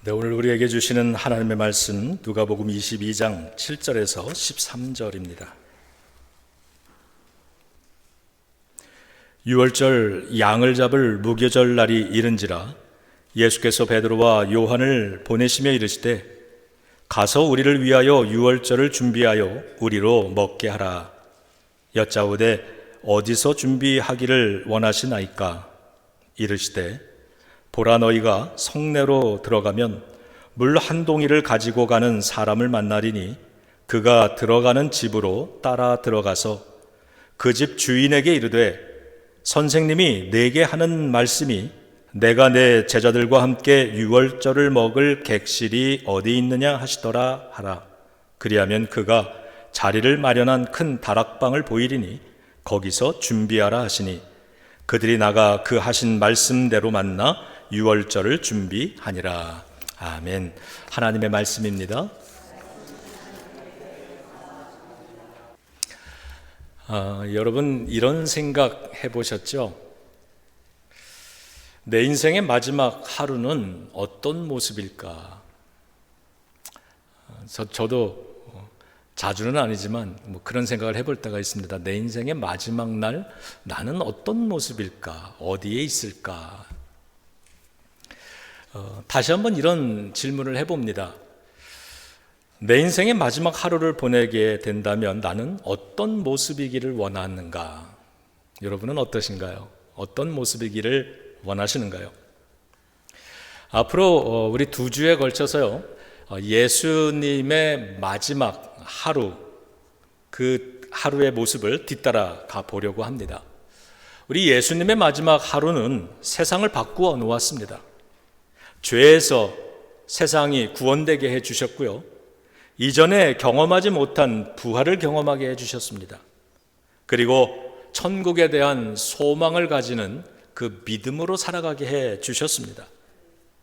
네, 오늘 우리에게 주시는 하나님의 말씀 누가복음 22장 7절에서 13절입니다. 유월절 양을 잡을 무교절 날이 이른지라 예수께서 베드로와 요한을 보내시며 이르시되 가서 우리를 위하여 유월절을 준비하여 우리로 먹게 하라. 여짜오되 어디서 준비하기를 원하시나이까? 이르시되 보라, 너희가 성내로 들어가면 물 한 동이를 가지고 가는 사람을 만나리니 그가 들어가는 집으로 따라 들어가서 그 집 주인에게 이르되 선생님이 내게 하는 말씀이 내가 내 제자들과 함께 유월절을 먹을 객실이 어디 있느냐 하시더라 하라. 그리하면 그가 자리를 마련한 큰 다락방을 보이리니 거기서 준비하라 하시니 그들이 나가 그 하신 말씀대로 만나 유월절을 준비하니라. 아멘. 하나님의 말씀입니다. 여러분 이런 생각 해보셨죠? 내 인생의 마지막 하루는 어떤 모습일까? 저도 자주는 아니지만 그런 생각을 해볼 때가 있습니다. 내 인생의 마지막 날 나는 어떤 모습일까? 어디에 있을까? 다시 한번 이런 질문을 해봅니다. 내 인생의 마지막 하루를 보내게 된다면 나는 어떤 모습이기를 원하는가? 여러분은 어떠신가요? 어떤 모습이기를 원하시는가요? 앞으로 우리 2주에 걸쳐서요, 예수님의 마지막 하루, 그 하루의 모습을 뒤따라 가보려고 합니다. 우리 예수님의 마지막 하루는 세상을 바꾸어 놓았습니다. 죄에서 세상이 구원되게 해주셨고요, 이전에 경험하지 못한 부활을 경험하게 해주셨습니다. 그리고 천국에 대한 소망을 가지는 그 믿음으로 살아가게 해주셨습니다.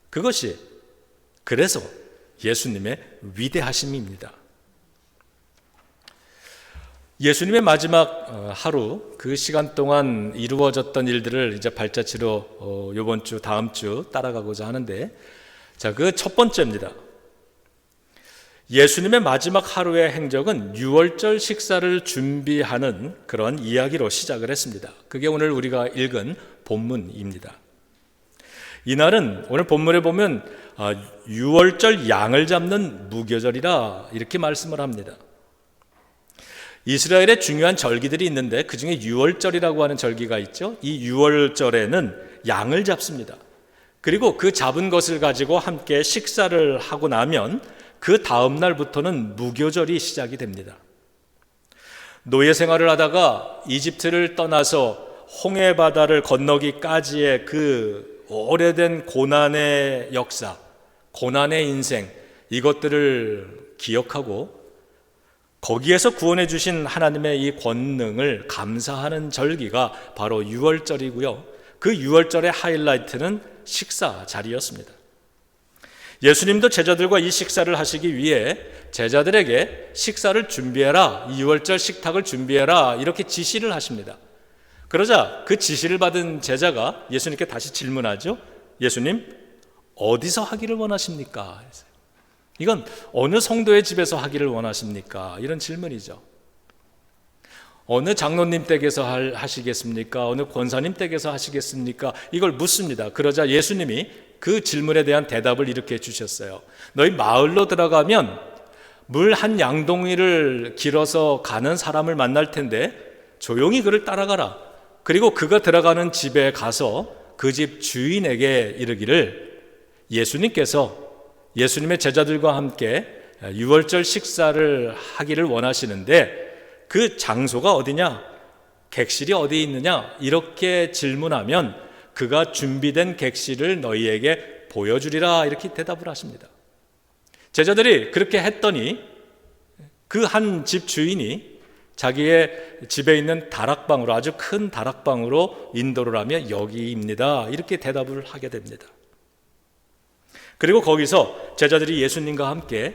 그것이 그래서 예수님의 위대하심입니다. 예수님의 마지막 하루, 그 시간 동안 이루어졌던 일들을 이제 발자취로 이번 주, 다음 주 따라가고자 하는데, 자, 그 첫 번째입니다. 예수님의 마지막 하루의 행적은 유월절 식사를 준비하는 그런 이야기로 시작을 했습니다. 그게 오늘 우리가 읽은 본문입니다. 이날은 오늘 본문에 보면 유월절 양을 잡는 무교절이라 이렇게 말씀을 합니다. 이스라엘의 중요한 절기들이 있는데 그 중에 유월절이라고 하는 절기가 있죠. 이 유월절에는 양을 잡습니다. 그리고 그 잡은 것을 가지고 함께 식사를 하고 나면 그 다음 날부터는 무교절이 시작이 됩니다. 노예 생활을 하다가 이집트를 떠나서 홍해바다를 건너기까지의 그 오래된 고난의 역사, 고난의 인생, 이것들을 기억하고 거기에서 구원해 주신 하나님의 이 권능을 감사하는 절기가 바로 유월절이고요. 그 유월절의 하이라이트는 식사 자리였습니다. 예수님도 제자들과 이 식사를 하시기 위해 제자들에게 식사를 준비해라, 유월절 식탁을 준비해라 이렇게 지시를 하십니다. 그러자 그 지시를 받은 제자가 예수님께 다시 질문하죠. 예수님, 어디서 하기를 원하십니까? 이건 어느 성도의 집에서 하기를 원하십니까? 이런 질문이죠. 어느 장로님 댁에서 하시겠습니까? 어느 권사님 댁에서 하시겠습니까? 이걸 묻습니다. 그러자 예수님이 그 질문에 대한 대답을 이렇게 해주셨어요. 너희 마을로 들어가면 물 한 양동이를 길어서 가는 사람을 만날 텐데 조용히 그를 따라가라. 그리고 그가 들어가는 집에 가서 그 집 주인에게 이르기를 예수님께서 예수님의 제자들과 함께 유월절 식사를 하기를 원하시는데 그 장소가 어디냐? 객실이 어디 있느냐? 이렇게 질문하면 그가 준비된 객실을 너희에게 보여주리라 이렇게 대답을 하십니다. 제자들이 그렇게 했더니 그 한 집 주인이 자기의 집에 있는 다락방으로, 아주 큰 다락방으로 인도를 하며 여기입니다 이렇게 대답을 하게 됩니다. 그리고 거기서 제자들이 예수님과 함께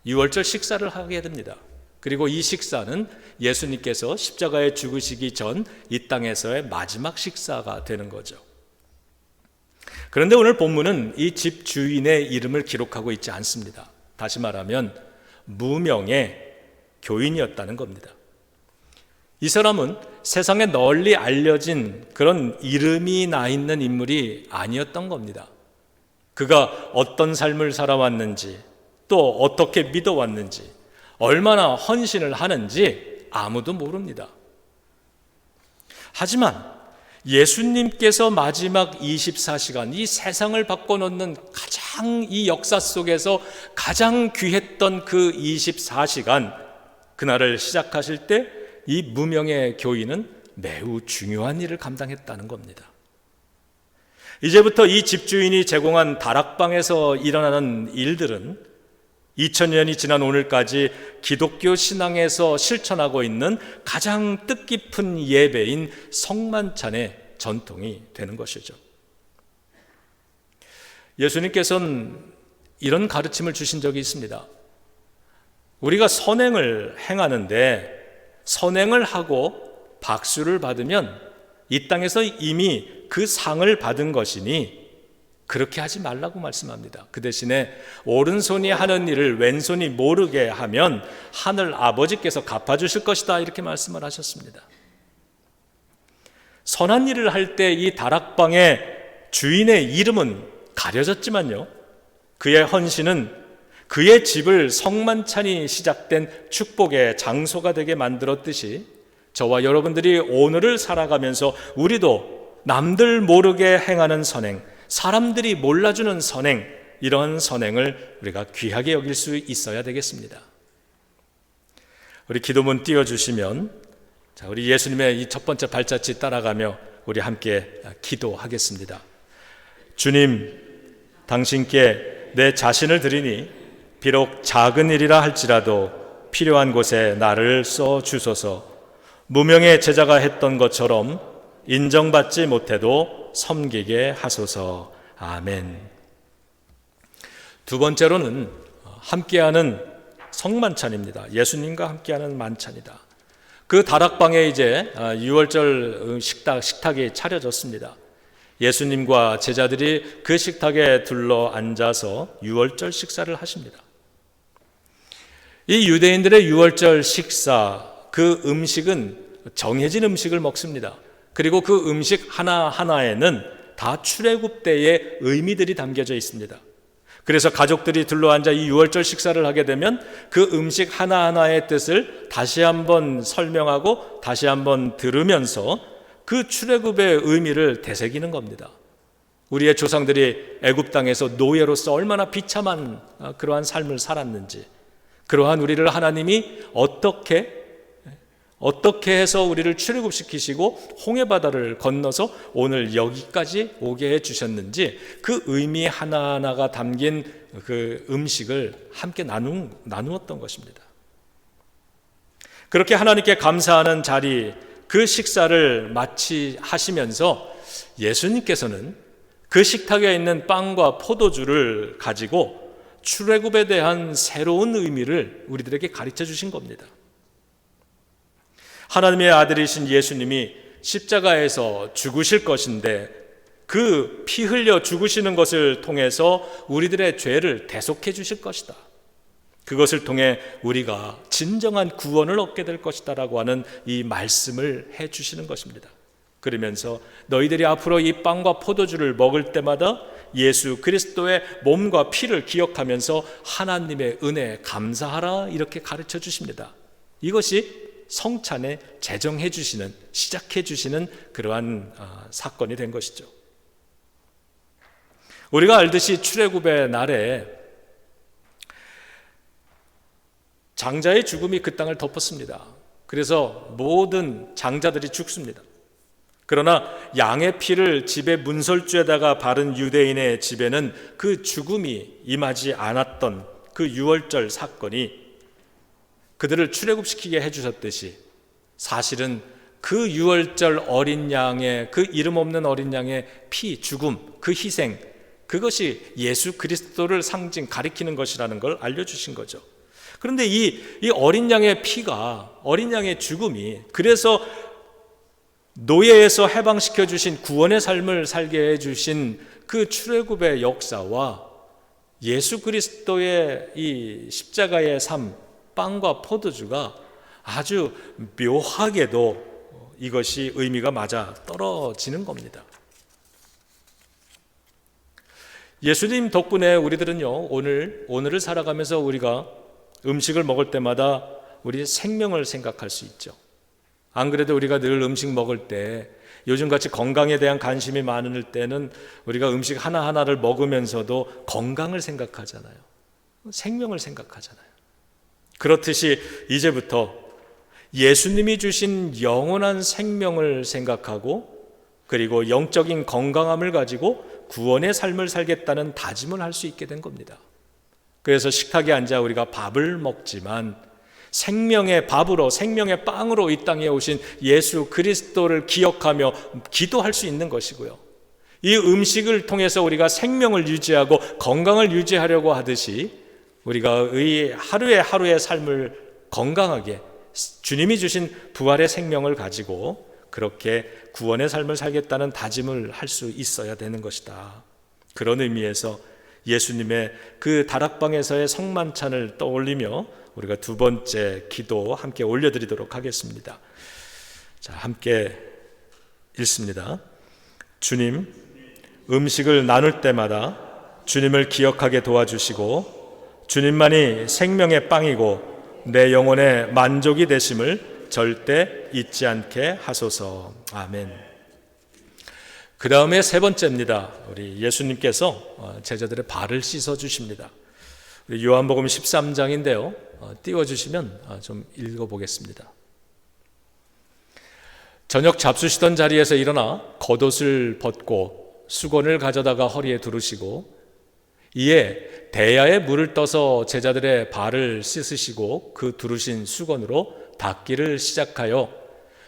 유월절 식사를 하게 됩니다. 그리고 이 식사는 예수님께서 십자가에 죽으시기 전 이 땅에서의 마지막 식사가 되는 거죠. 그런데 오늘 본문은 이 집 주인의 이름을 기록하고 있지 않습니다. 다시 말하면 무명의 교인이었다는 겁니다. 이 사람은 세상에 널리 알려진 그런 이름이 나 있는 인물이 아니었던 겁니다. 그가 어떤 삶을 살아왔는지, 또 어떻게 믿어왔는지, 얼마나 헌신을 하는지 아무도 모릅니다. 하지만 예수님께서 마지막 24시간, 이 세상을 바꿔놓는 가장 이 역사 속에서 가장 귀했던 그 24시간, 그날을 시작하실 때 이 무명의 교인은 매우 중요한 일을 감당했다는 겁니다. 이제부터 이 집주인이 제공한 다락방에서 일어나는 일들은 2000년이 지난 오늘까지 기독교 신앙에서 실천하고 있는 가장 뜻깊은 예배인 성만찬의 전통이 되는 것이죠. 예수님께서는 이런 가르침을 주신 적이 있습니다. 우리가 선행을 행하는데 선행을 하고 박수를 받으면 이 땅에서 이미 그 상을 받은 것이니 그렇게 하지 말라고 말씀합니다. 그 대신에 오른손이 하는 일을 왼손이 모르게 하면 하늘 아버지께서 갚아주실 것이다, 이렇게 말씀을 하셨습니다. 선한 일을 할 때 이 다락방의 주인의 이름은 가려졌지만요, 그의 헌신은 그의 집을 성만찬이 시작된 축복의 장소가 되게 만들었듯이 저와 여러분들이 오늘을 살아가면서 우리도 남들 모르게 행하는 선행, 사람들이 몰라주는 선행, 이런 선행을 우리가 귀하게 여길 수 있어야 되겠습니다. 우리 기도문 띄워주시면, 자, 우리 예수님의 이 첫 번째 발자취 따라가며 우리 함께 기도하겠습니다. 주님, 당신께 내 자신을 드리니 비록 작은 일이라 할지라도 필요한 곳에 나를 써 주소서. 무명의 제자가 했던 것처럼 인정받지 못해도 섬기게 하소서. 아멘. 두 번째로는 함께하는 성만찬입니다. 예수님과 함께하는 만찬이다. 그 다락방에 이제 6월절 식탁이 차려졌습니다. 예수님과 제자들이 그 식탁에 둘러 앉아서 6월절 식사를 하십니다. 이 유대인들의 6월절 식사, 그 음식은 정해진 음식을 먹습니다. 그리고 그 음식 하나하나에는 다 출애굽 때의 의미들이 담겨져 있습니다. 그래서 가족들이 둘러앉아 이 6월절 식사를 하게 되면 그 음식 하나하나의 뜻을 다시 한번 설명하고 다시 한번 들으면서 그 출애굽의 의미를 되새기는 겁니다. 우리의 조상들이 애굽 땅에서 노예로서 얼마나 비참한 그러한 삶을 살았는지, 그러한 우리를 하나님이 어떻게 해서 우리를 출애굽시키시고 홍해바다를 건너서 오늘 여기까지 오게 해주셨는지 그 의미 하나하나가 담긴 그 음식을 함께 나누었던 것입니다. 그렇게 하나님께 감사하는 자리, 그 식사를 마치 하시면서 예수님께서는 그 식탁에 있는 빵과 포도주를 가지고 출애굽에 대한 새로운 의미를 우리들에게 가르쳐 주신 겁니다. 하나님의 아들이신 예수님이 십자가에서 죽으실 것인데 그 피 흘려 죽으시는 것을 통해서 우리들의 죄를 대속해 주실 것이다. 그것을 통해 우리가 진정한 구원을 얻게 될 것이다 라고 하는 이 말씀을 해 주시는 것입니다. 그러면서 너희들이 앞으로 이 빵과 포도주를 먹을 때마다 예수 그리스도의 몸과 피를 기억하면서 하나님의 은혜에 감사하라, 이렇게 가르쳐 주십니다. 이것이 성찬에 제정해 주시는, 시작해 주시는 그러한 사건이 된 것이죠. 우리가 알듯이 출애굽의 날에 장자의 죽음이 그 땅을 덮었습니다. 그래서 모든 장자들이 죽습니다. 그러나 양의 피를 집의 문설주에다가 바른 유대인의 집에는 그 죽음이 임하지 않았던 그 유월절 사건이 그들을 출애굽시키게 해주셨듯이, 사실은 그 유월절 어린 양의, 그 이름 없는 어린 양의 피, 죽음, 그 희생, 그것이 예수 그리스도를 가리키는 것이라는 걸 알려주신 거죠. 그런데 이 어린 양의 피가, 어린 양의 죽음이, 그래서 노예에서 해방시켜 주신 구원의 삶을 살게 해 주신 그 출애굽의 역사와 예수 그리스도의 이 십자가의 삶, 빵과 포도주가 아주 묘하게도 이것이 의미가 맞아 떨어지는 겁니다. 예수님 덕분에 우리들은요, 오늘을 살아가면서 우리가 음식을 먹을 때마다 우리 생명을 생각할 수 있죠. 안 그래도 우리가 늘 음식 먹을 때 요즘같이 건강에 대한 관심이 많을 때는 우리가 음식 하나하나를 먹으면서도 건강을 생각하잖아요. 생명을 생각하잖아요. 그렇듯이 이제부터 예수님이 주신 영원한 생명을 생각하고 그리고 영적인 건강함을 가지고 구원의 삶을 살겠다는 다짐을 할 수 있게 된 겁니다. 그래서 식탁에 앉아 우리가 밥을 먹지만 생명의 밥으로, 생명의 빵으로 이 땅에 오신 예수 그리스도를 기억하며 기도할 수 있는 것이고요. 이 음식을 통해서 우리가 생명을 유지하고 건강을 유지하려고 하듯이 우리가 이 하루의 삶을 건강하게 주님이 주신 부활의 생명을 가지고 그렇게 구원의 삶을 살겠다는 다짐을 할 수 있어야 되는 것이다. 그런 의미에서 예수님의 그 다락방에서의 성만찬을 떠올리며 우리가 두 번째 기도 함께 올려드리도록 하겠습니다. 자, 함께 읽습니다. 주님, 음식을 나눌 때마다 주님을 기억하게 도와주시고 주님만이 생명의 빵이고 내 영혼의 만족이 되심을 절대 잊지 않게 하소서. 아멘. 그 다음에 세 번째입니다. 우리 예수님께서 제자들의 발을 씻어 주십니다. 요한복음 13장인데요. 띄워주시면 좀 읽어보겠습니다. 저녁 잡수시던 자리에서 일어나 겉옷을 벗고 수건을 가져다가 허리에 두르시고 이에 대야에 물을 떠서 제자들의 발을 씻으시고 그 두르신 수건으로 닦기를 시작하여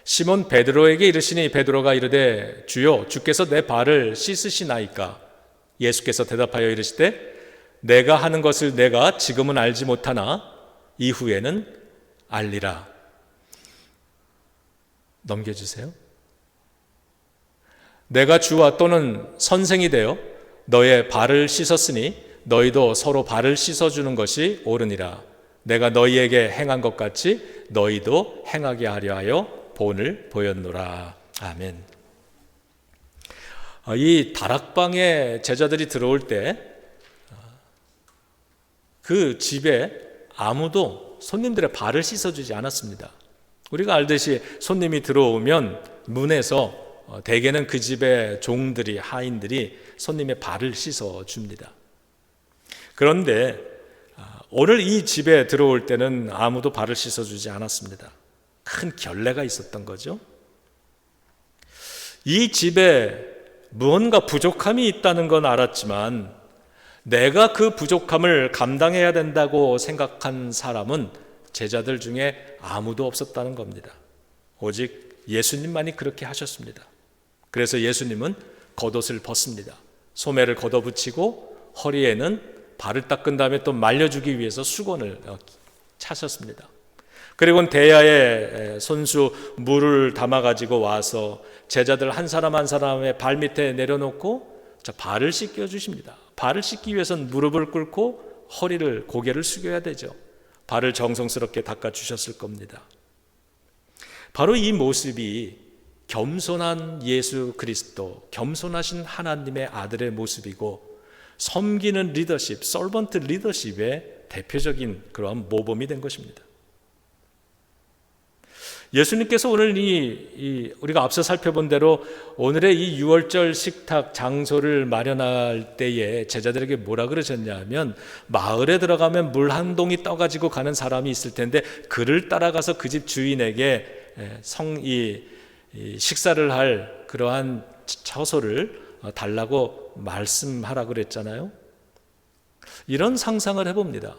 시몬 베드로에게 이르시니 베드로가 이르되 주여 주께서 내 발을 씻으시나이까? 예수께서 대답하여 이르시되 내가 하는 것을 내가 지금은 알지 못하나 이후에는 알리라. 넘겨주세요. 내가 주와 또는 선생이 되어 너의 발을 씻었으니 너희도 서로 발을 씻어주는 것이 옳으니라. 내가 너희에게 행한 것 같이 너희도 행하게 하려 하여 본을 보였노라. 아멘. 이 다락방에 제자들이 들어올 때 그 집에 아무도 손님들의 발을 씻어주지 않았습니다. 우리가 알듯이 손님이 들어오면 문에서 대개는 그 집의 종들이, 하인들이 손님의 발을 씻어줍니다. 그런데 오늘 이 집에 들어올 때는 아무도 발을 씻어주지 않았습니다. 큰 결례가 있었던 거죠. 이 집에 무언가 부족함이 있다는 건 알았지만 내가 그 부족함을 감당해야 된다고 생각한 사람은 제자들 중에 아무도 없었다는 겁니다. 오직 예수님만이 그렇게 하셨습니다. 그래서 예수님은 겉옷을 벗습니다. 소매를 걷어붙이고 허리에는 발을 닦은 다음에 또 말려주기 위해서 수건을 차셨습니다. 그리고는 대야에 손수 물을 담아가지고 와서 제자들 한 사람 한 사람의 발 밑에 내려놓고 발을 씻겨주십니다. 발을 씻기 위해서는 무릎을 꿇고 허리를, 고개를 숙여야 되죠. 발을 정성스럽게 닦아주셨을 겁니다. 바로 이 모습이 겸손한 예수 그리스도, 겸손하신 하나님의 아들의 모습이고 섬기는 리더십, 서번트 리더십의 대표적인 그러한 모범이 된 것입니다. 예수님께서 오늘 우리가 앞서 살펴본 대로 오늘의 이 유월절 식탁 장소를 마련할 때에 제자들에게 뭐라 그러셨냐 하면 마을에 들어가면 물 한 동이 떠가지고 가는 사람이 있을 텐데 그를 따라가서 그 집 주인에게 식사를 할 그러한 처소를 달라고 말씀하라 그랬잖아요. 이런 상상을 해봅니다.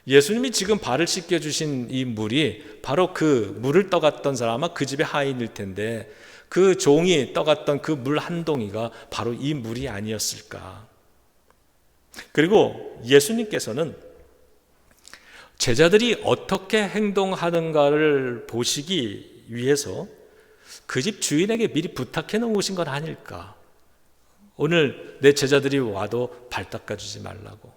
예수님이 지금 발을 씻겨주신 이 물이 바로 그 물을 떠갔던 사람, 아마 그 집의 하인일 텐데 그 종이 떠갔던 그 물 한 동이가 바로 이 물이 아니었을까. 그리고 예수님께서는 제자들이 어떻게 행동하는가를 보시기 위해서 그 집 주인에게 미리 부탁해 놓으신 건 아닐까? 오늘 내 제자들이 와도 발 닦아주지 말라고.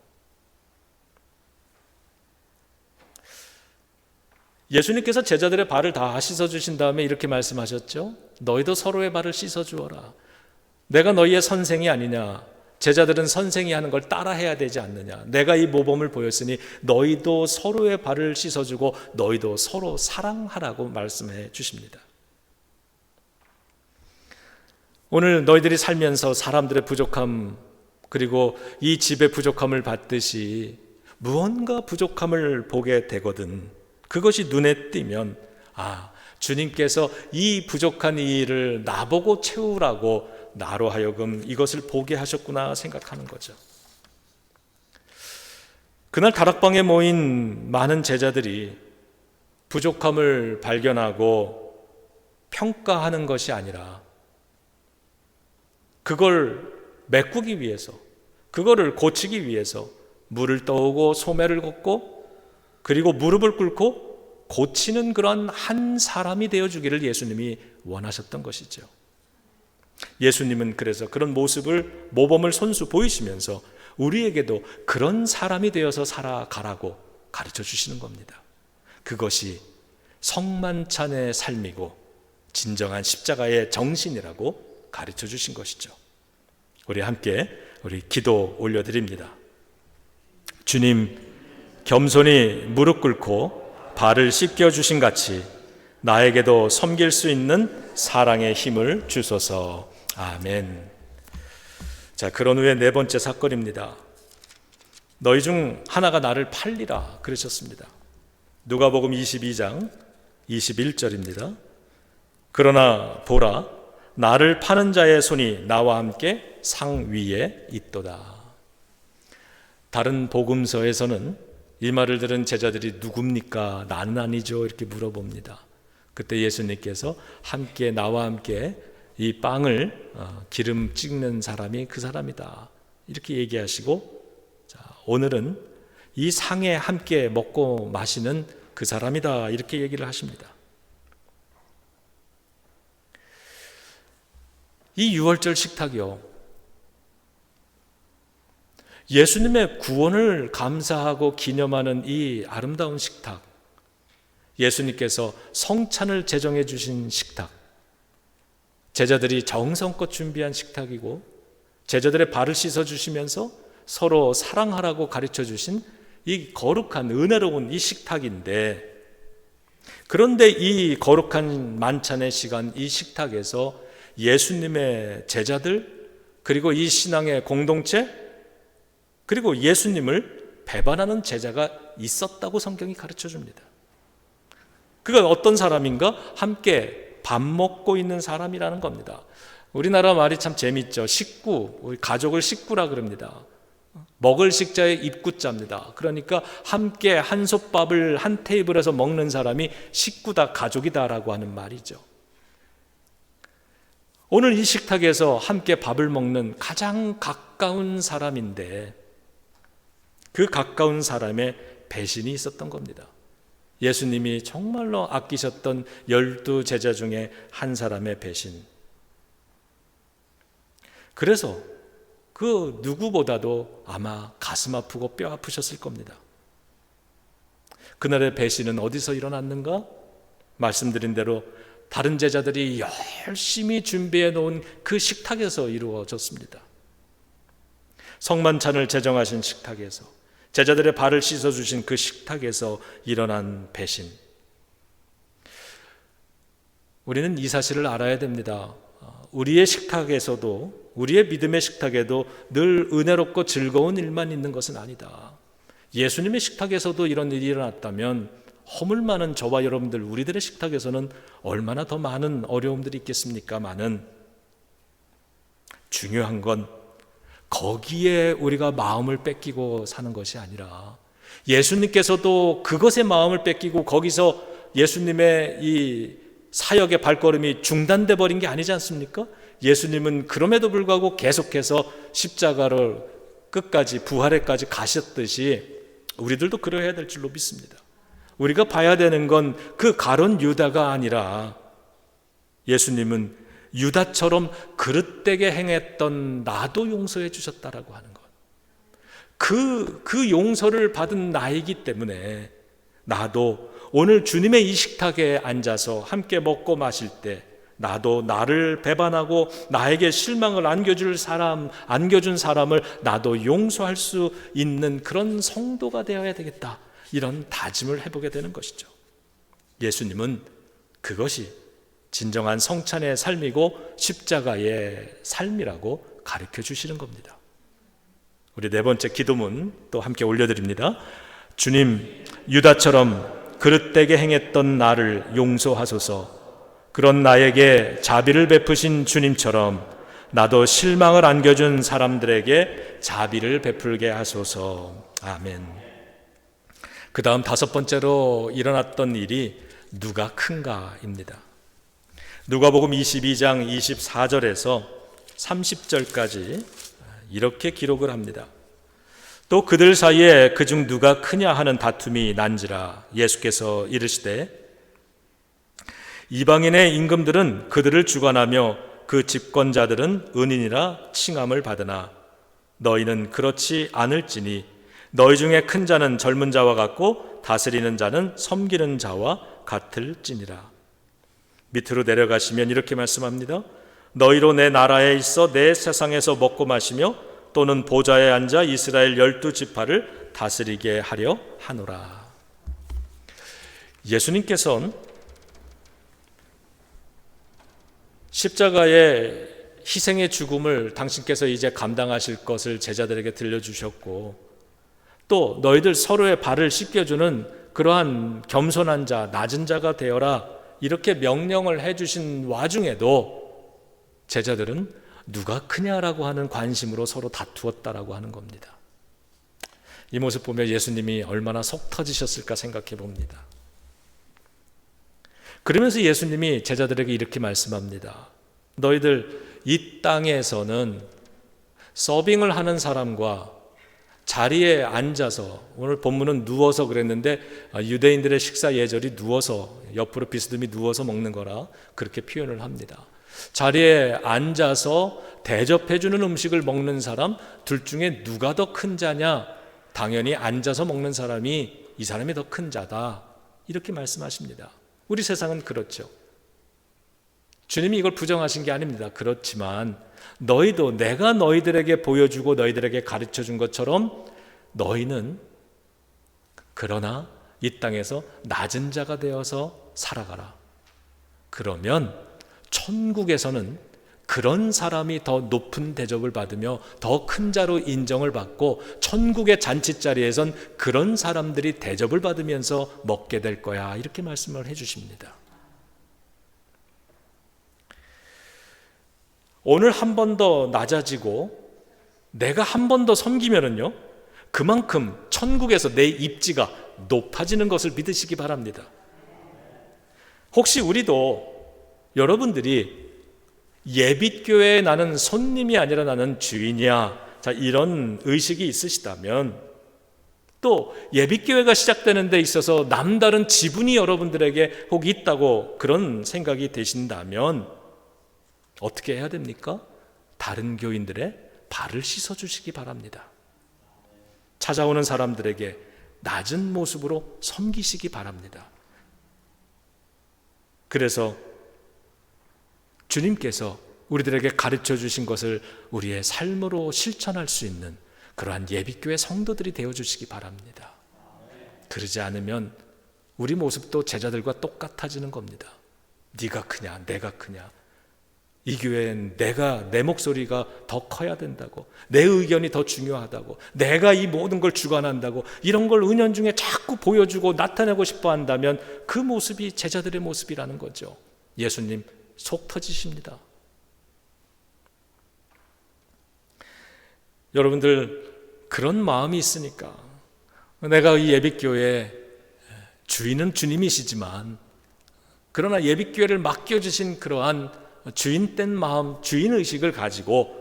예수님께서 제자들의 발을 다 씻어주신 다음에 이렇게 말씀하셨죠. 너희도 서로의 발을 씻어주어라. 내가 너희의 선생이 아니냐. 제자들은 선생이 하는 걸 따라해야 되지 않느냐. 내가 이 모범을 보였으니 너희도 서로의 발을 씻어주고 너희도 서로 사랑하라고 말씀해 주십니다. 오늘 너희들이 살면서 사람들의 부족함, 그리고 이 집의 부족함을 받듯이 무언가 부족함을 보게 되거든 그것이 눈에 띄면 주님께서 이 부족한 이 일을 나보고 채우라고 나로 하여금 이것을 보게 하셨구나 생각하는 거죠. 그날 다락방에 모인 많은 제자들이 부족함을 발견하고 평가하는 것이 아니라 그걸 메꾸기 위해서, 그거를 고치기 위해서 물을 떠오고 소매를 걷고 그리고 무릎을 꿇고 고치는 그런 한 사람이 되어주기를 예수님이 원하셨던 것이죠. 예수님은 그래서 그런 모범을 손수 보이시면서 우리에게도 그런 사람이 되어서 살아가라고 가르쳐 주시는 겁니다. 그것이 성만찬의 삶이고 진정한 십자가의 정신이라고 가르쳐 주신 것이죠. 우리 함께 기도 올려드립니다. 주님, 겸손히 무릎 꿇고 발을 씻겨주신 같이 나에게도 섬길 수 있는 사랑의 힘을 주소서. 아멘. 자, 그런 후에 네 번째 사건입니다. 너희 중 하나가 나를 팔리라 그러셨습니다. 누가복음 22장 21절입니다. 그러나 보라, 나를 파는 자의 손이 나와 함께 상 위에 있도다. 다른 복음서에서는 이 말을 들은 제자들이 누굽니까? 나는 아니죠. 이렇게 물어봅니다. 그때 예수님께서 나와 함께 이 빵을 기름 찍는 사람이 그 사람이다. 이렇게 얘기하시고, 오늘은 이 상에 함께 먹고 마시는 그 사람이다. 이렇게 얘기를 하십니다. 이 유월절 식탁이요, 예수님의 구원을 감사하고 기념하는 이 아름다운 식탁, 예수님께서 성찬을 제정해 주신 식탁, 제자들이 정성껏 준비한 식탁이고 제자들의 발을 씻어 주시면서 서로 사랑하라고 가르쳐 주신 이 거룩한 은혜로운 이 식탁인데, 그런데 이 거룩한 만찬의 시간, 이 식탁에서 예수님의 제자들, 그리고 이 신앙의 공동체, 그리고 예수님을 배반하는 제자가 있었다고 성경이 가르쳐 줍니다. 그가 어떤 사람인가? 함께 밥 먹고 있는 사람이라는 겁니다. 우리나라 말이 참 재밌죠. 식구, 우리 가족을 식구라 그럽니다. 먹을 식자의 입구자입니다. 그러니까 함께 한솥밥을 한 테이블에서 먹는 사람이 식구다, 가족이다라고 하는 말이죠. 오늘 이 식탁에서 함께 밥을 먹는 가장 가까운 사람인데, 그 가까운 사람의 배신이 있었던 겁니다. 예수님이 정말로 아끼셨던 12 제자 중에 한 사람의 배신. 그래서 그 누구보다도 아마 가슴 아프고 뼈 아프셨을 겁니다. 그날의 배신은 어디서 일어났는가? 말씀드린 대로 다른 제자들이 열심히 준비해 놓은 그 식탁에서 이루어졌습니다. 성만찬을 제정하신 식탁에서, 제자들의 발을 씻어주신 그 식탁에서 일어난 배신. 우리는 이 사실을 알아야 됩니다. 우리의 식탁에서도, 우리의 믿음의 식탁에도 늘 은혜롭고 즐거운 일만 있는 것은 아니다. 예수님의 식탁에서도 이런 일이 일어났다면 허물 많은 저와 여러분들, 우리들의 식탁에서는 얼마나 더 많은 어려움들이 있겠습니까마는, 중요한 건 거기에 우리가 마음을 뺏기고 사는 것이 아니라 예수님께서도 그것에 마음을 뺏기고 거기서 예수님의 이 사역의 발걸음이 중단돼 버린 게 아니지 않습니까? 예수님은 그럼에도 불구하고 계속해서 십자가를 끝까지, 부활에까지 가셨듯이 우리들도 그러해야 될 줄로 믿습니다. 우리가 봐야 되는 건 그 가론 유다가 아니라 예수님은 유다처럼 그릇되게 행했던 나도 용서해 주셨다라고 하는 것. 그 용서를 받은 나이기 때문에 나도 오늘 주님의 이 식탁에 앉아서 함께 먹고 마실 때 나도 나를 배반하고 나에게 실망을 안겨준 사람을 나도 용서할 수 있는 그런 성도가 되어야 되겠다. 이런 다짐을 해보게 되는 것이죠. 예수님은 그것이 진정한 성찬의 삶이고 십자가의 삶이라고 가르쳐 주시는 겁니다. 우리 네 번째 기도문 또 함께 올려드립니다. 주님, 유다처럼 그릇되게 행했던 나를 용서하소서. 그런 나에게 자비를 베푸신 주님처럼 나도 실망을 안겨준 사람들에게 자비를 베풀게 하소서. 아멘. 그 다음 다섯 번째로 일어났던 일이 누가 큰가입니다. 누가복음 22장 24절에서 30절까지 이렇게 기록을 합니다. 또 그들 사이에 그중 누가 크냐 하는 다툼이 난지라 예수께서 이르시되 이방인의 임금들은 그들을 주관하며 그 집권자들은 은인이라 칭함을 받으나 너희는 그렇지 않을지니 너희 중에 큰 자는 젊은 자와 같고 다스리는 자는 섬기는 자와 같을지니라. 밑으로 내려가시면 이렇게 말씀합니다. 너희로 내 나라에 있어 내 세상에서 먹고 마시며 또는 보좌에 앉아 이스라엘 12지파를 다스리게 하려 하노라. 예수님께서는 십자가의 희생의 죽음을 당신께서 이제 감당하실 것을 제자들에게 들려주셨고 또 너희들 서로의 발을 씻겨주는 그러한 겸손한 자, 낮은 자가 되어라 이렇게 명령을 해주신 와중에도 제자들은 누가 크냐라고 하는 관심으로 서로 다투었다라고 하는 겁니다. 이 모습 보며 예수님이 얼마나 속 터지셨을까 생각해 봅니다. 그러면서 예수님이 제자들에게 이렇게 말씀합니다. 너희들 이 땅에서는 서빙을 하는 사람과 자리에 앉아서, 오늘 본문은 누워서 그랬는데 유대인들의 식사 예절이 누워서, 옆으로 비스듬히 누워서 먹는 거라 그렇게 표현을 합니다. 자리에 앉아서 대접해주는 음식을 먹는 사람 둘 중에 누가 더 큰 자냐? 당연히 앉아서 먹는 사람이 이 사람이 더 큰 자다 이렇게 말씀하십니다. 우리 세상은 그렇죠. 주님이 이걸 부정하신 게 아닙니다. 그렇지만 너희도 내가 너희들에게 보여주고 너희들에게 가르쳐 준 것처럼 너희는 그러나 이 땅에서 낮은 자가 되어서 살아가라. 그러면 천국에서는 그런 사람이 더 높은 대접을 받으며 더 큰 자로 인정을 받고 천국의 잔치자리에선 그런 사람들이 대접을 받으면서 먹게 될 거야 이렇게 말씀을 해주십니다. 오늘 한 번 더 낮아지고 내가 한 번 더 섬기면은요 그만큼 천국에서 내 입지가 높아지는 것을 믿으시기 바랍니다. 혹시 우리도 여러분들이 예빗교회에 나는 손님이 아니라 나는 주인이야, 자 이런 의식이 있으시다면, 또 예빗교회가 시작되는 데 있어서 남다른 지분이 여러분들에게 혹 있다고 그런 생각이 되신다면 어떻게 해야 됩니까? 다른 교인들의 발을 씻어주시기 바랍니다. 찾아오는 사람들에게 낮은 모습으로 섬기시기 바랍니다. 그래서 주님께서 우리들에게 가르쳐 주신 것을 우리의 삶으로 실천할 수 있는 그러한 예비교회 성도들이 되어주시기 바랍니다. 그러지 않으면 우리 모습도 제자들과 똑같아지는 겁니다. 네가 크냐 내가 크냐, 이 교회엔 내 목소리가 더 커야 된다고, 내 의견이 더 중요하다고, 내가 이 모든 걸 주관한다고, 이런 걸 은연중에 자꾸 보여주고 나타내고 싶어 한다면 그 모습이 제자들의 모습이라는 거죠. 예수님 속 터지십니다. 여러분들 그런 마음이 있으니까 내가 이 예빗교회 주인은 주님이시지만 그러나 예빗교회를 맡겨주신 그러한 주인된 마음, 주인의식을 가지고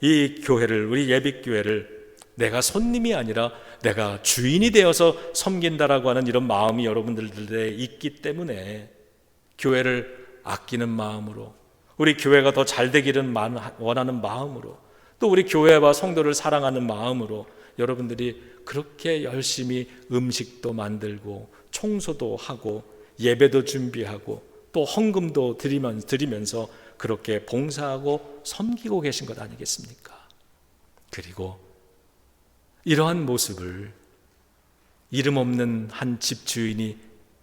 이 교회를, 우리 예빗교회를 내가 손님이 아니라 내가 주인이 되어서 섬긴다라고 하는 이런 마음이 여러분들에 있기 때문에 교회를 아끼는 마음으로, 우리 교회가 더 잘 되기를 원하는 마음으로, 또 우리 교회와 성도를 사랑하는 마음으로 여러분들이 그렇게 열심히 음식도 만들고 청소도 하고 예배도 준비하고 또 헌금도 드리면서 그렇게 봉사하고 섬기고 계신 것 아니겠습니까? 그리고 이러한 모습을 이름 없는 한 집주인이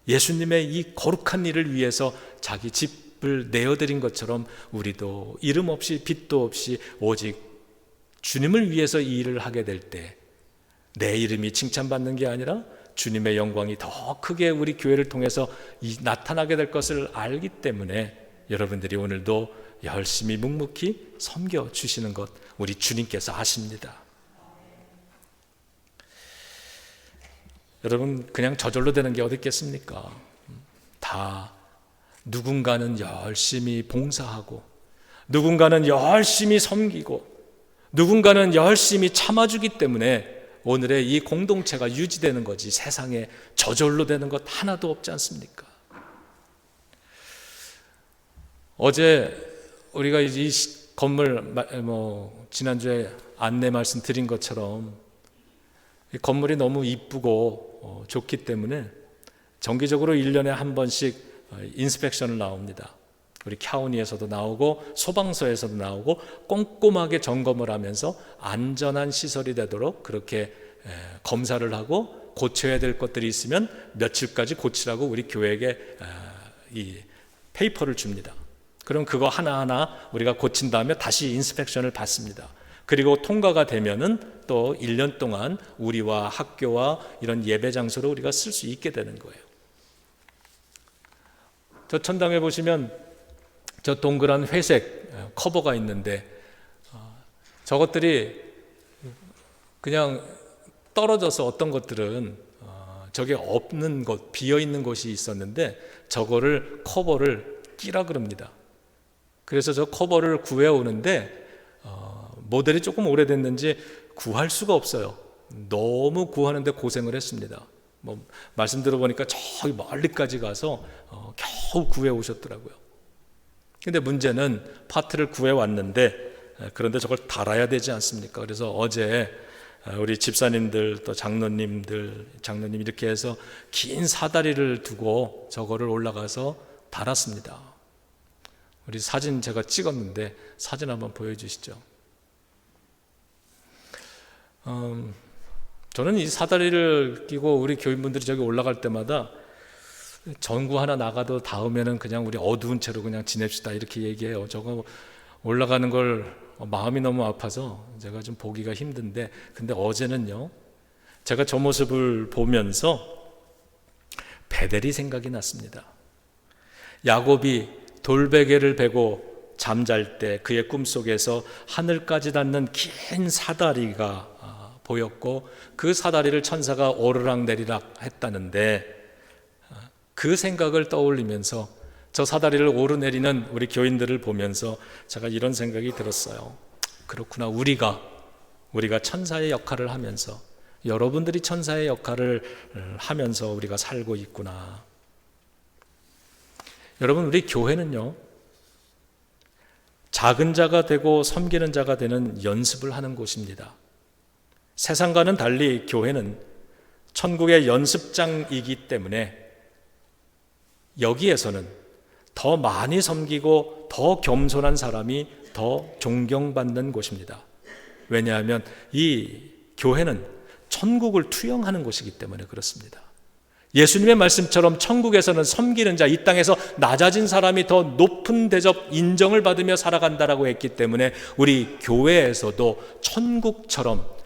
예수님의 이 거룩한 일을 위해서 자기 집을 내어드린 것처럼 우리도 이름 없이 빚도 없이 오직 주님을 위해서 이 일을 하게 될 때 내 이름이 칭찬받는 게 아니라 주님의 영광이 더 크게 우리 교회를 통해서 나타나게 될 것을 알기 때문에 여러분들이 오늘도 열심히 묵묵히 섬겨 주시는 것 우리 주님께서 아십니다. 여러분, 그냥 저절로 되는 게 어디 있겠습니까? 다 누군가는 열심히 봉사하고, 누군가는 열심히 섬기고, 누군가는 열심히 참아주기 때문에 오늘의 이 공동체가 유지되는 거지, 세상에 저절로 되는 것 하나도 없지 않습니까? 어제 우리가 이 건물 지난주에 안내 말씀 드린 것처럼 이 건물이 너무 이쁘고 좋기 때문에 정기적으로 1년에 한 번씩 인스펙션을 나옵니다. 우리 카운티에서도 나오고 소방서에서도 나오고 꼼꼼하게 점검을 하면서 안전한 시설이 되도록 그렇게 검사를 하고 고쳐야 될 것들이 있으면 며칠까지 고치라고 우리 교회에게 이 페이퍼를 줍니다. 그럼 그거 하나하나 우리가 고친 다음에 다시 인스펙션을 받습니다. 그리고 통과가 되면은 또 1년 동안 우리와 학교와 이런 예배 장소로 우리가 쓸 수 있게 되는 거예요. 저 천당에 보시면 저 동그란 회색 커버가 있는데 저것들이 그냥 떨어져서 어떤 것들은 저게 없는 곳, 비어있는 곳이 있었는데 저거를 커버를 끼라 그럽니다. 그래서 저 커버를 구해오는데 모델이 조금 오래됐는지 구할 수가 없어요. 너무 구하는데 고생을 했습니다. 말씀 들어보니까 저기 멀리까지 가서 겨우 구해오셨더라고요. 근데 문제는 파트를 구해왔는데 그런데 저걸 달아야 되지 않습니까? 그래서 어제 우리 집사님들 또 장로님 이렇게 해서 긴 사다리를 두고 저거를 올라가서 달았습니다. 우리 사진 제가 찍었는데 사진 한번 보여주시죠. 저는 이 사다리를 끼고 우리 교인분들이 저기 올라갈 때마다 전구 하나 나가도 다음에는 그냥 우리 어두운 채로 그냥 지냅시다 이렇게 얘기해요. 저거 올라가는 걸 마음이 너무 아파서 제가 좀 보기가 힘든데, 근데 어제는요 제가 저 모습을 보면서 베델이 생각이 났습니다. 야곱이 돌베개를 베고 잠잘 때 그의 꿈속에서 하늘까지 닿는 긴 사다리가 보였고 그 사다리를 천사가 오르락내리락 했다는데, 그 생각을 떠올리면서 저 사다리를 오르내리는 우리 교인들을 보면서 제가 이런 생각이 들었어요. 그렇구나, 우리가 천사의 역할을 하면서, 여러분들이 천사의 역할을 하면서 우리가 살고 있구나. 여러분, 우리 교회는요 작은 자가 되고 섬기는 자가 되는 연습을 하는 곳입니다. 세상과는 달리 교회는 천국의 연습장이기 때문에 여기에서는 더 많이 섬기고 더 겸손한 사람이 더 존경받는 곳입니다. 왜냐하면 이 교회는 천국을 투영하는 곳이기 때문에 그렇습니다. 예수님의 말씀처럼 천국에서는 섬기는 자, 이 땅에서 낮아진 사람이 더 높은 대접, 인정을 받으며 살아간다라고 했기 때문에 우리 교회에서도 천국처럼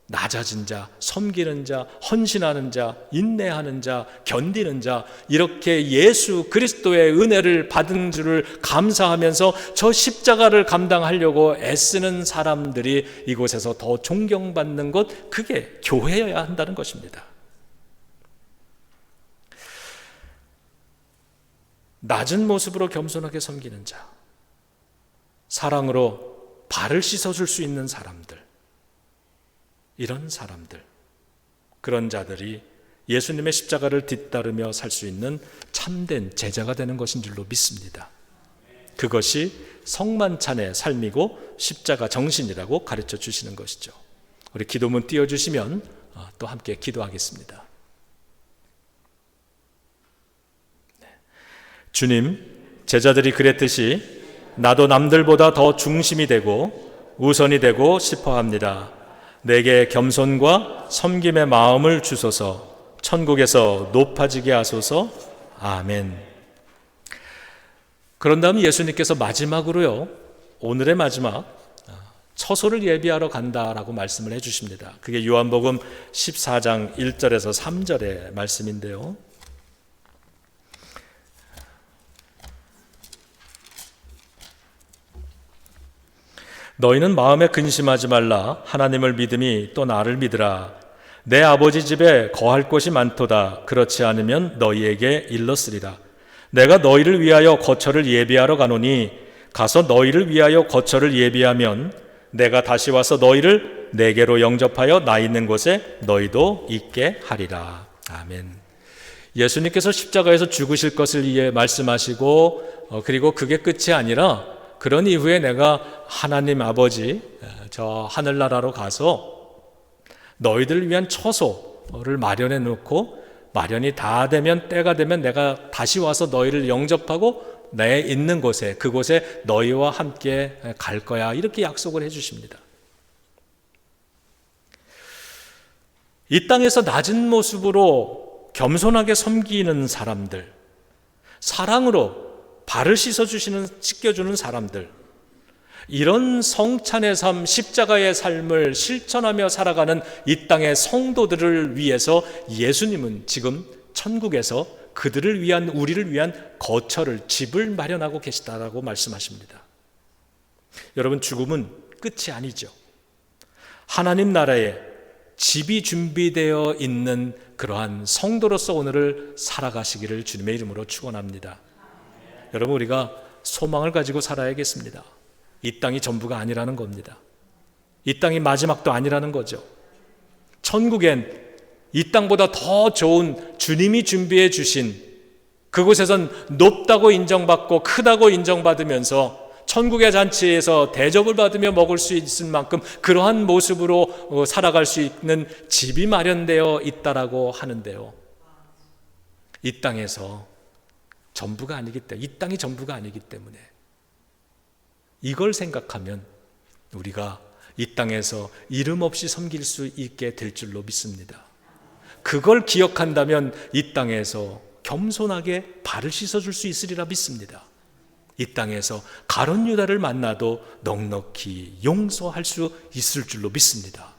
낮아진 자, 섬기는 자, 헌신하는 자, 인내하는 자, 견디는 자, 이렇게 예수 그리스도의 은혜를 받은 줄을 감사하면서 저 십자가를 감당하려고 애쓰는 사람들이 이곳에서 더 존경받는 것, 그게 교회여야 한다는 것입니다. 낮은 모습으로 겸손하게 섬기는 자, 사랑으로 발을 씻어줄 수 있는 사람들, 이런 사람들, 그런 자들이 예수님의 십자가를 뒤따르며 살 수 있는 참된 제자가 되는 것인 줄로 믿습니다. 그것이 성만찬의 삶이고 십자가 정신이라고 가르쳐 주시는 것이죠. 우리 기도문 띄워주시면 또 함께 기도하겠습니다. 주님, 제자들이 그랬듯이 나도 남들보다 더 중심이 되고 우선이 되고 싶어 합니다. 내게 겸손과 섬김의 마음을 주소서. 천국에서 높아지게 하소서. 아멘. 그런 다음 예수님께서 마지막으로요, 오늘의 마지막 처소를 예비하러 간다라고 말씀을 해주십니다. 그게 요한복음 14장 1절에서 3절의 말씀인데요. 너희는 마음에 근심하지 말라. 하나님을 믿음이 또 나를 믿으라. 내 아버지 집에 거할 곳이 많도다. 그렇지 않으면 너희에게 일렀으리라. 내가 너희를 위하여 거처를 예비하러 가노니 가서 너희를 위하여 거처를 예비하면 내가 다시 와서 너희를 내게로 영접하여 나 있는 곳에 너희도 있게 하리라. 아멘. 예수님께서 십자가에서 죽으실 것을 말씀하시고 그리고 그게 끝이 아니라 그런 이후에 내가 하나님 아버지 저 하늘나라로 가서 너희들을 위한 처소를 마련해 놓고 마련이 다 되면 때가 되면 내가 다시 와서 너희를 영접하고 내 있는 곳에 그곳에 너희와 함께 갈 거야 이렇게 약속을 해 주십니다. 이 땅에서 낮은 모습으로 겸손하게 섬기는 사람들, 사랑으로 발을 씻겨주는 사람들, 이런 성찬의 삶, 십자가의 삶을 실천하며 살아가는 이 땅의 성도들을 위해서 예수님은 지금 천국에서 그들을 위한, 우리를 위한 거처를, 집을 마련하고 계시다라고 말씀하십니다. 여러분, 죽음은 끝이 아니죠. 하나님 나라에 집이 준비되어 있는 그러한 성도로서 오늘을 살아가시기를 주님의 이름으로 축원합니다. 여러분, 우리가 소망을 가지고 살아야겠습니다. 이 땅이 전부가 아니라는 겁니다. 이 땅이 마지막도 아니라는 거죠. 천국엔 이 땅보다 더 좋은 주님이 준비해 주신 그곳에선 높다고 인정받고 크다고 인정받으면서 천국의 잔치에서 대접을 받으며 먹을 수 있을 만큼 그러한 모습으로 살아갈 수 있는 집이 마련되어 있다라고 하는데요. 이 땅에서 전부가 아니기 때문에, 이 땅이 전부가 아니기 때문에 이걸 생각하면 우리가 이 땅에서 이름 없이 섬길 수 있게 될 줄로 믿습니다. 그걸 기억한다면 이 땅에서 겸손하게 발을 씻어줄 수 있으리라 믿습니다. 이 땅에서 가룟 유다를 만나도 넉넉히 용서할 수 있을 줄로 믿습니다.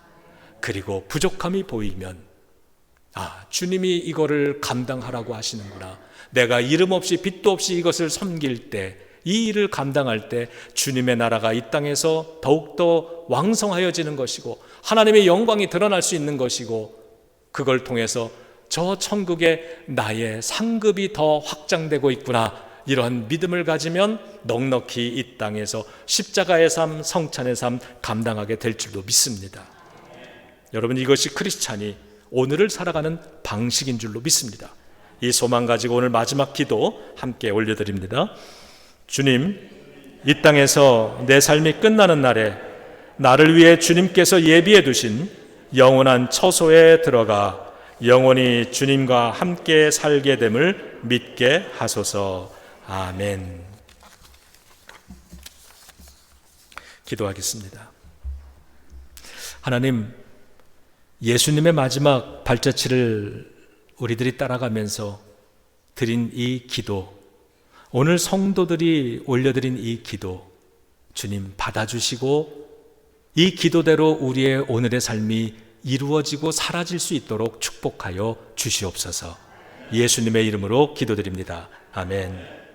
그리고 부족함이 보이면 주님이 이거를 감당하라고 하시는구나. 내가 이름 없이 빛도 없이 이것을 섬길 때, 이 일을 감당할 때 주님의 나라가 이 땅에서 더욱더 왕성하여지는 것이고 하나님의 영광이 드러날 수 있는 것이고 그걸 통해서 저 천국에 나의 상급이 더 확장되고 있구나, 이러한 믿음을 가지면 넉넉히 이 땅에서 십자가의 삶, 성찬의 삶 감당하게 될 줄도 믿습니다. 여러분, 이것이 크리스찬이 오늘을 살아가는 방식인 줄로 믿습니다. 이 소망 가지고 오늘 마지막 기도 함께 올려드립니다. 주님, 이 땅에서 내 삶이 끝나는 날에 나를 위해 주님께서 예비해 두신 영원한 처소에 들어가 영원히 주님과 함께 살게 됨을 믿게 하소서. 아멘. 기도하겠습니다. 하나님, 예수님의 마지막 발자취를 우리들이 따라가면서 드린 이 기도, 오늘 성도들이 올려드린 이 기도, 주님 받아주시고 이 기도대로 우리의 오늘의 삶이 이루어지고 사라질 수 있도록 축복하여 주시옵소서. 예수님의 이름으로 기도드립니다. 아멘.